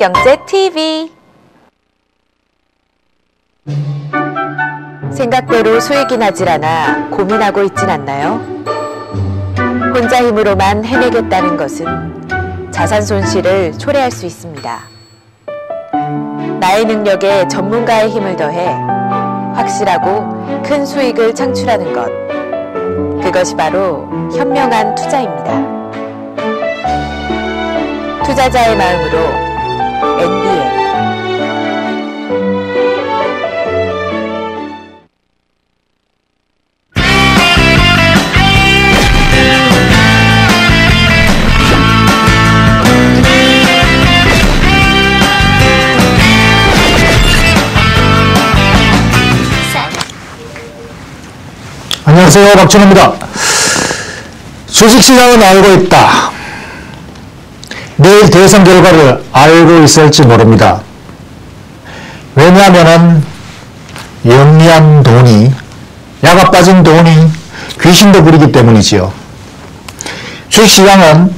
경제TV. 생각대로 수익이 나질 않아 고민하고 있진 않나요? 혼자 힘으로만 해내겠다는 것은 자산 손실을 초래할 수 있습니다. 나의 능력에 전문가의 힘을 더해 확실하고 큰 수익을 창출하는 것, 그것이 바로 현명한 투자입니다. 투자자의 마음으로 NBN. 안녕하세요, 박준호입니다. 주식시장은 알고 있다. 내일 대선 결과를 알고 있을지 모릅니다. 왜냐하면 영리한 돈이, 야가 빠진 돈이 귀신도 부리기 때문이지요. 주식시장은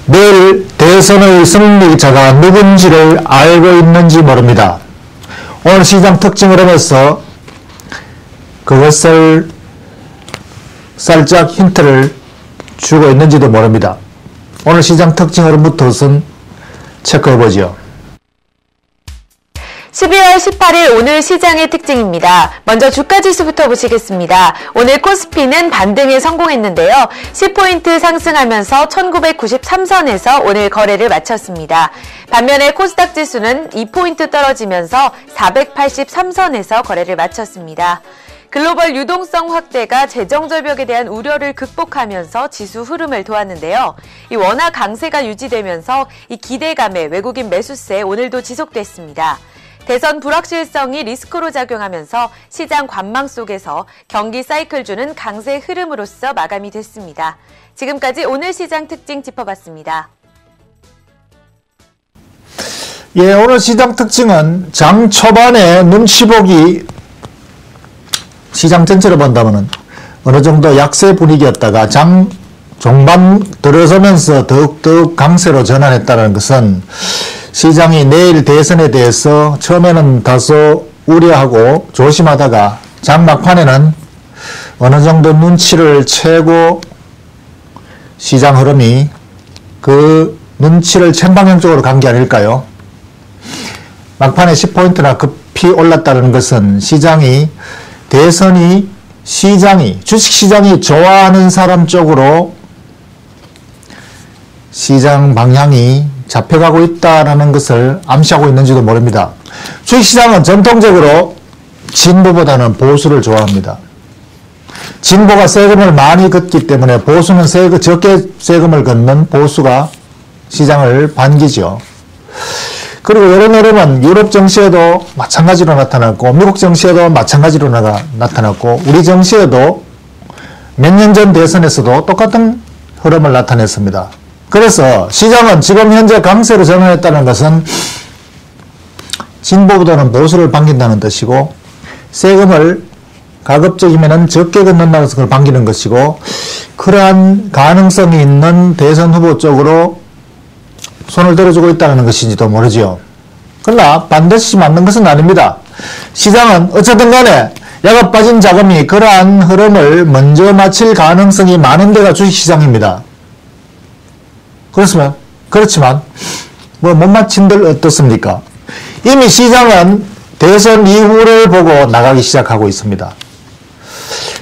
내일 대선의 승리자가 누군지를 알고 있는지 모릅니다. 오늘 시장 특징을 하면서 그것을 살짝 힌트를 주고 있는지도 모릅니다. 오늘 시장 특징 흐름부터 우선 체크해보죠. 12월 18일 오늘 시장의 특징입니다. 먼저 주가지수부터 보시겠습니다. 오늘 코스피는 반등에 성공했는데요. 10포인트 상승하면서 1993선에서 오늘 거래를 마쳤습니다. 반면에 코스닥 지수는 2포인트 떨어지면서 483선에서 거래를 마쳤습니다. 글로벌 유동성 확대가 재정 절벽에 대한 우려를 극복하면서 지수 흐름을 도왔는데요. 이 원화 강세가 유지되면서 이 기대감에 외국인 매수세 오늘도 지속됐습니다. 대선 불확실성이 리스크로 작용하면서 시장 관망 속에서 경기 사이클주는 강세 흐름으로서 마감이 됐습니다. 지금까지 오늘 시장 특징 짚어봤습니다. 예, 오늘 시장 특징은 장 초반에 눈치 보기, 시장 전체로 본다면 어느 정도 약세 분위기였다가 장 종반 들어서면서 더욱더욱 강세로 전환했다는 것은 시장이 내일 대선에 대해서 처음에는 다소 우려하고 조심하다가 장 막판에는 어느 정도 눈치를 채고 시장 흐름이 그 눈치를 챈 방향 쪽으로 간 게 아닐까요? 막판에 10포인트나 급히 올랐다는 것은 주식시장이 좋아하는 사람 쪽으로 시장 방향이 잡혀가고 있다는 것을 암시하고 있는지도 모릅니다. 주식시장은 전통적으로 진보보다는 보수를 좋아합니다. 진보가 세금을 많이 걷기 때문에 보수는 적게 세금을 걷는 보수가 시장을 반기죠. 그리고 이런 흐름은 유럽 증시에도 마찬가지로 나타났고 미국 증시에도 마찬가지로 나타났고 우리 증시에도 몇 년 전 대선에서도 똑같은 흐름을 나타냈습니다. 그래서 시장은 지금 현재 강세로 전환했다는 것은 진보보다는 보수를 반긴다는 뜻이고 세금을 가급적이면 적게 걷는다는 것을 반기는 것이고 그러한 가능성이 있는 대선 후보 쪽으로 손을 들어주고 있다는 것인지도 모르지요. 그러나 반드시 맞는 것은 아닙니다. 시장은 어쨌든 간에 야가 빠진 자금이 그러한 흐름을 먼저 마칠 가능성이 많은 데가 주식시장입니다. 그렇지만 못 마친들 어떻습니까? 이미 시장은 대선 이후를 보고 나가기 시작하고 있습니다.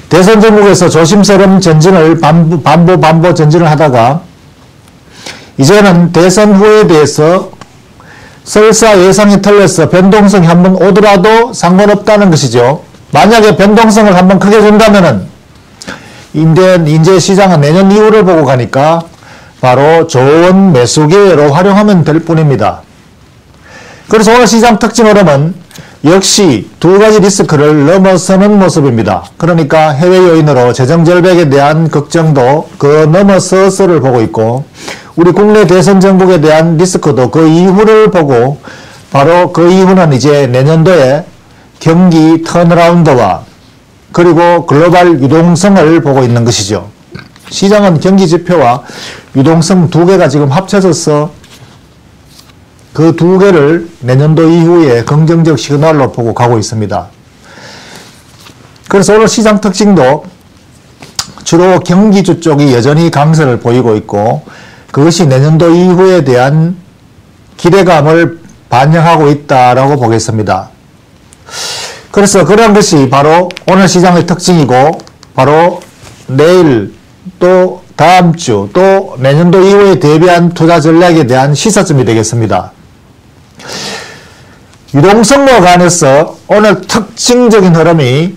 대선 전국에서 조심스러운 전진을 반복 전진을 하다가 이제는 대선 후에 대해서 설사 예상이 틀려서 변동성이 한번 오더라도 상관없다는 것이죠. 만약에 변동성을 한번 크게 준다면은 이제 시장은 내년 이후를 보고 가니까 바로 좋은 매수 기회로 활용하면 될 뿐입니다. 그래서 오늘 시장 특징 흐름은 역시 두 가지 리스크를 넘어서는 모습입니다. 그러니까 해외 요인으로 재정 절벽에 대한 걱정도 그 넘어서서를 보고 있고 우리 국내 대선 정국에 대한 리스크도 그 이후를 보고 바로 그 이후는 이제 내년도에 경기 턴어라운드와 그리고 글로벌 유동성을 보고 있는 것이죠. 시장은 경기 지표와 유동성 두 개가 지금 합쳐져서 그 두 개를 내년도 이후에 긍정적 시그널로 보고 가고 있습니다. 그래서 오늘 시장 특징도 주로 경기주 쪽이 여전히 강세를 보이고 있고 그것이 내년도 이후에 대한 기대감을 반영하고 있다라고 보겠습니다. 그래서 그런 것이 바로 오늘 시장의 특징이고 바로 내일 또 다음 주 또 내년도 이후에 대비한 투자 전략에 대한 시사점이 되겠습니다. 유동성과 관해서 오늘 특징적인 흐름이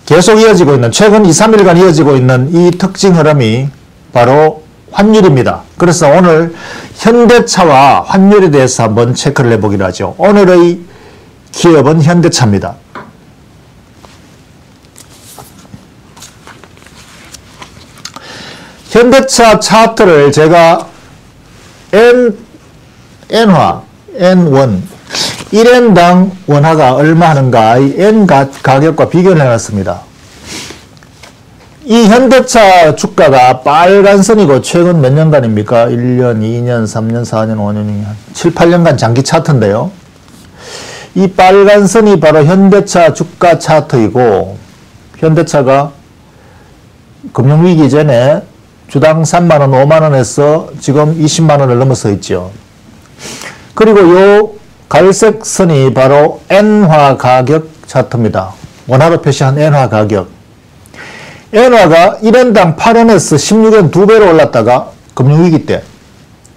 계속 이어지고 있는 최근 2, 3일간 이어지고 있는 이 특징 흐름이 바로 환율입니다. 그래서 오늘 현대차와 환율에 대해서 한번 체크를 해보기로 하죠. 오늘의 기업은 현대차입니다. 현대차 차트를 제가 N화, N1, 1N당 원화가 얼마 하는가의 N 가격과 비교를 해놨습니다. 이 현대차 주가가 빨간 선이고 최근 몇 년간입니까? 1년, 2년, 3년, 4년, 5년, 7, 8년간 장기 차트인데요. 이 빨간 선이 바로 현대차 주가 차트이고 현대차가 금융위기 전에 주당 3만원, 5만원에서 지금 20만원을 넘어서 있죠. 그리고 요 갈색 선이 바로 N화 가격 차트입니다. 원화로 표시한 N화 가격. N화가 1엔당 8원에서 16엔 2배로 올랐다가 금융위기 때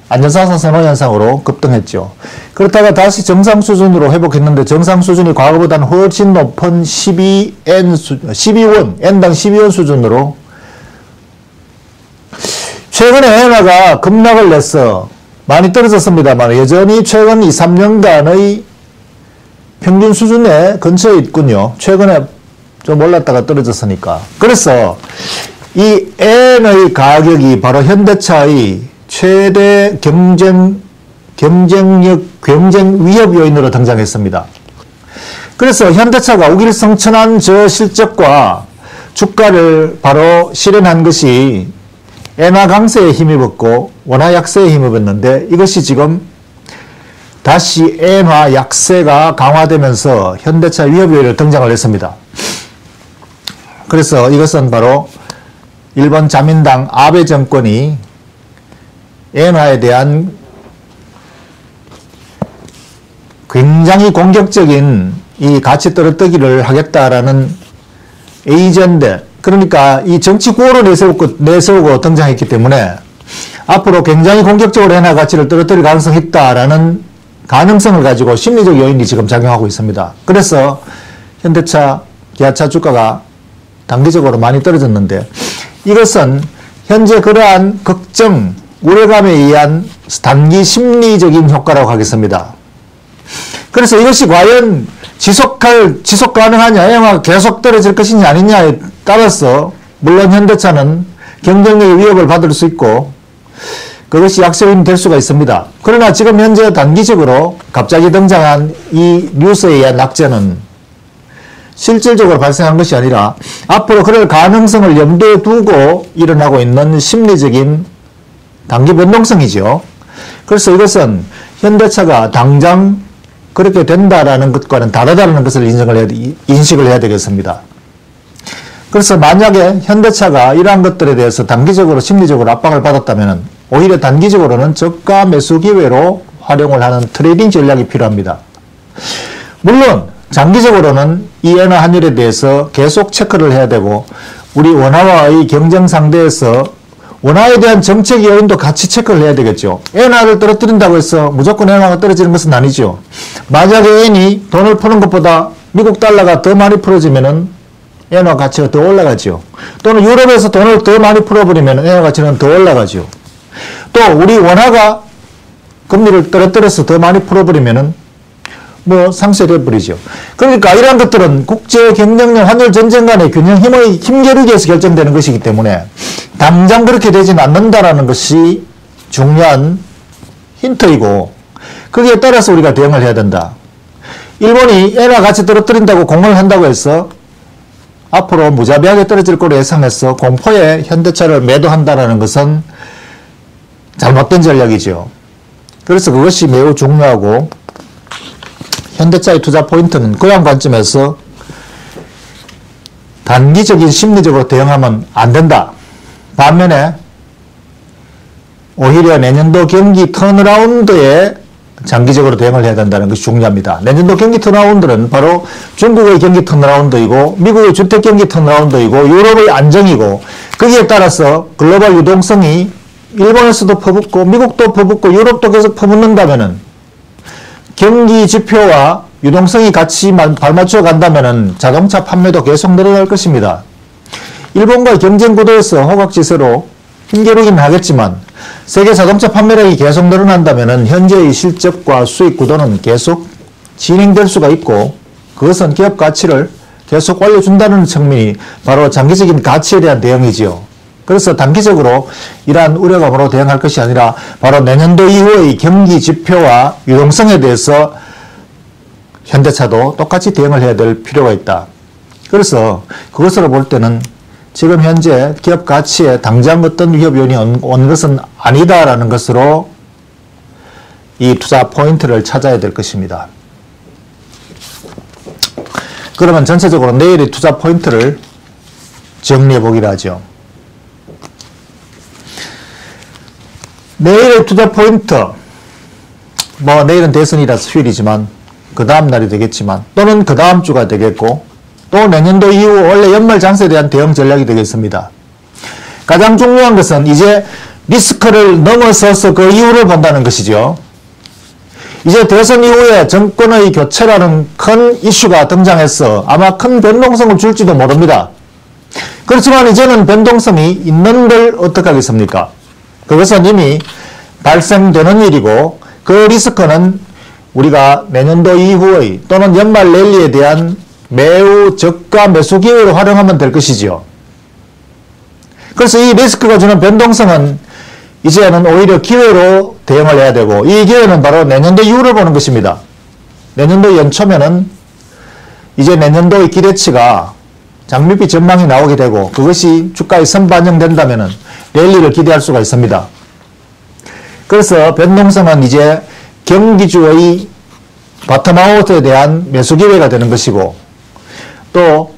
안전사상 선호 현상으로 급등했죠. 그렇다가 다시 정상 수준으로 회복했는데 정상 수준이 과거보다는 훨씬 높은 12원, N당 12원 수준으로 최근에 엔화가 급락을 내서 많이 떨어졌습니다만 여전히 최근 2, 3년간의 평균 수준에 근처에 있군요. 최근에 좀 올랐다가 떨어졌으니까. 그래서 이 N의 가격이 바로 현대차의 최대 경쟁 위협 요인으로 등장했습니다. 그래서 현대차가 우길성천한 저 실적과 주가를 바로 실현한 것이 엔화 강세에 힘입었고 원화 약세에 힘입었는데 이것이 지금 다시 엔화 약세가 강화되면서 현대차 위협 요인으로 등장을 했습니다. 그래서 이것은 바로 일본 자민당 아베 정권이 엔화에 대한 굉장히 공격적인 이 가치 떨어뜨기를 하겠다라는 에이전데 그러니까 이 정치 구호를 내세우고 등장했기 때문에 앞으로 굉장히 공격적으로 엔화 가치를 떨어뜨릴 가능성이 있다라는 가능성을 가지고 심리적 요인이 지금 작용하고 있습니다. 그래서 현대차, 기아차 주가가 단기적으로 많이 떨어졌는데 이것은 현재 그러한 걱정, 우려감에 의한 단기 심리적인 효과라고 하겠습니다. 그래서 이것이 과연 지속 가능하냐, 엔화가 계속 떨어질 것이냐 아니냐에 따라서 물론 현대차는 경쟁력의 위협을 받을 수 있고 그것이 약세요인이 될 수가 있습니다. 그러나 지금 현재 단기적으로 갑자기 등장한 이 뉴스에 의한 낙제는 실질적으로 발생한 것이 아니라 앞으로 그럴 가능성을 염두에 두고 일어나고 있는 심리적인 단기 변동성이죠. 그래서 이것은 현대차가 당장 그렇게 된다라는 것과는 다르다는 것을 인식을 해야 되겠습니다. 그래서 만약에 현대차가 이러한 것들에 대해서 단기적으로 심리적으로 압박을 받았다면 오히려 단기적으로는 저가 매수 기회로 활용을 하는 트레이딩 전략이 필요합니다. 물론 장기적으로는 이 엔화 환율에 대해서 계속 체크를 해야 되고 우리 원화와의 경쟁 상대에서 원화에 대한 정책 요인도 같이 체크를 해야 되겠죠. 엔화를 떨어뜨린다고 해서 무조건 엔화가 떨어지는 것은 아니죠. 만약에 엔이 돈을 푸는 것보다 미국 달러가 더 많이 풀어지면은 엔화 가치가 더 올라가죠. 또는 유럽에서 돈을 더 많이 풀어버리면 엔화 가치는 더 올라가죠. 또 우리 원화가 금리를 떨어뜨려서 더 많이 풀어버리면은 상쇄돼 버리죠. 그러니까 이러한 것들은 국제 경쟁력 환율 전쟁 간의 균형 힘겨루기에서 결정되는 것이기 때문에 당장 그렇게 되지는 않는다라는 것이 중요한 힌트이고 거기에 따라서 우리가 대응을 해야 된다. 일본이 엔화 가치 떨어뜨린다고 공언을 한다고 해서 앞으로 무자비하게 떨어질 거로 예상해서 공포에 현대차를 매도한다라는 것은 잘못된 전략이죠. 그래서 그것이 매우 중요하고 현대차의 투자 포인트는 그런 관점에서 단기적인 심리적으로 대응하면 안 된다. 반면에 오히려 내년도 경기 턴어라운드에 장기적으로 대응을 해야 된다는 것이 중요합니다. 내년도 경기 턴어라운드는 바로 중국의 경기 턴어라운드이고 미국의 주택 경기 턴어라운드이고 유럽의 안정이고 거기에 따라서 글로벌 유동성이 일본에서도 퍼붓고 미국도 퍼붓고 유럽도 계속 퍼붓는다면은 경기 지표와 유동성이 같이 발맞춰 간다면은 자동차 판매도 계속 늘어날 것입니다. 일본과의 경쟁 구도에서 호각지세로 힘겨루긴 하겠지만 세계 자동차 판매량이 계속 늘어난다면은 현재의 실적과 수익 구도는 계속 진행될 수가 있고 그것은 기업 가치를 계속 올려준다는 측면이 바로 장기적인 가치에 대한 대응이지요. 그래서 단기적으로 이러한 우려감으로 대응할 것이 아니라 바로 내년도 이후의 경기 지표와 유동성에 대해서 현대차도 똑같이 대응을 해야 될 필요가 있다. 그래서 그것으로 볼 때는 지금 현재 기업 가치에 당장 어떤 위협 요인이 온 것은 아니다라는 것으로 이 투자 포인트를 찾아야 될 것입니다. 그러면 전체적으로 내일의 투자 포인트를 정리해 보기로 하죠. 내일의 투자 포인트, 내일은 대선이라서 휴일이지만 그 다음 날이 되겠지만 또는 그 다음 주가 되겠고 또 내년도 이후 원래 연말 장세에 대한 대응 전략이 되겠습니다. 가장 중요한 것은 이제 리스크를 넘어서서 그 이유를 본다는 것이죠. 이제 대선 이후에 정권의 교체라는 큰 이슈가 등장해서 아마 큰 변동성을 줄지도 모릅니다. 그렇지만 이제는 변동성이 있는 걸 어떻게 하겠습니까? 그것은 이미 발생되는 일이고 그 리스크는 우리가 내년도 이후의 또는 연말 랠리에 대한 매우 저가 매수 기회로 활용하면 될 것이지요. 그래서 이 리스크가 주는 변동성은 이제는 오히려 기회로 대응을 해야 되고 이 기회는 바로 내년도 이후를 보는 것입니다. 내년도 연초면은 이제 내년도의 기대치가 장밋빛 전망이 나오게 되고 그것이 주가에 선반영된다면은 랠리를 기대할 수가 있습니다. 그래서 변동성은 이제 경기주의 바텀아웃에 대한 매수 기회가 되는 것이고 또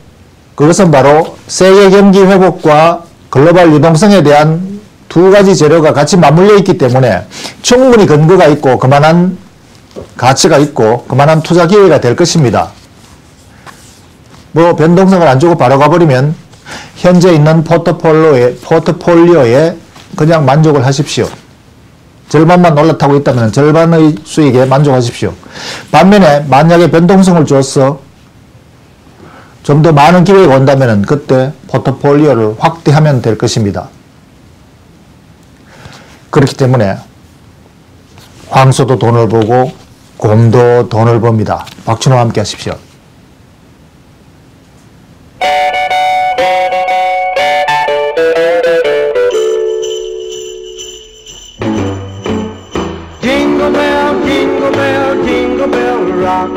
그것은 바로 세계 경기 회복과 글로벌 유동성에 대한 두 가지 재료가 같이 맞물려 있기 때문에 충분히 근거가 있고 그만한 가치가 있고 그만한 투자 기회가 될 것입니다. 변동성을 안 주고 바로 가버리면 현재 있는 포트폴리오에 그냥 만족을 하십시오. 절반만 올라타고 있다면 절반의 수익에 만족하십시오. 반면에 만약에 변동성을 주어서 좀 더 많은 기회가 온다면 그때 포트폴리오를 확대하면 될 것입니다. 그렇기 때문에 황소도 돈을 벌고 곰도 돈을 법니다. 박춘호와 함께 하십시오. Jingle bell, jingle bell, jingle bell rock.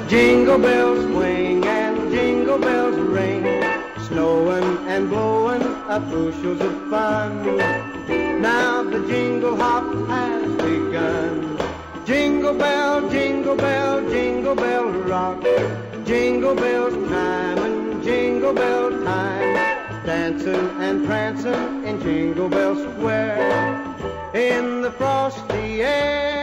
Jingle bells swing and jingle bells ring. Snowing and blowing up bushels of fun. Now the jingle hop has begun. Jingle bell, jingle bell, jingle bell rock. Jingle bells time and jingle bell time. Dancing and prancing in Jingle Bell Square. In the frosty air.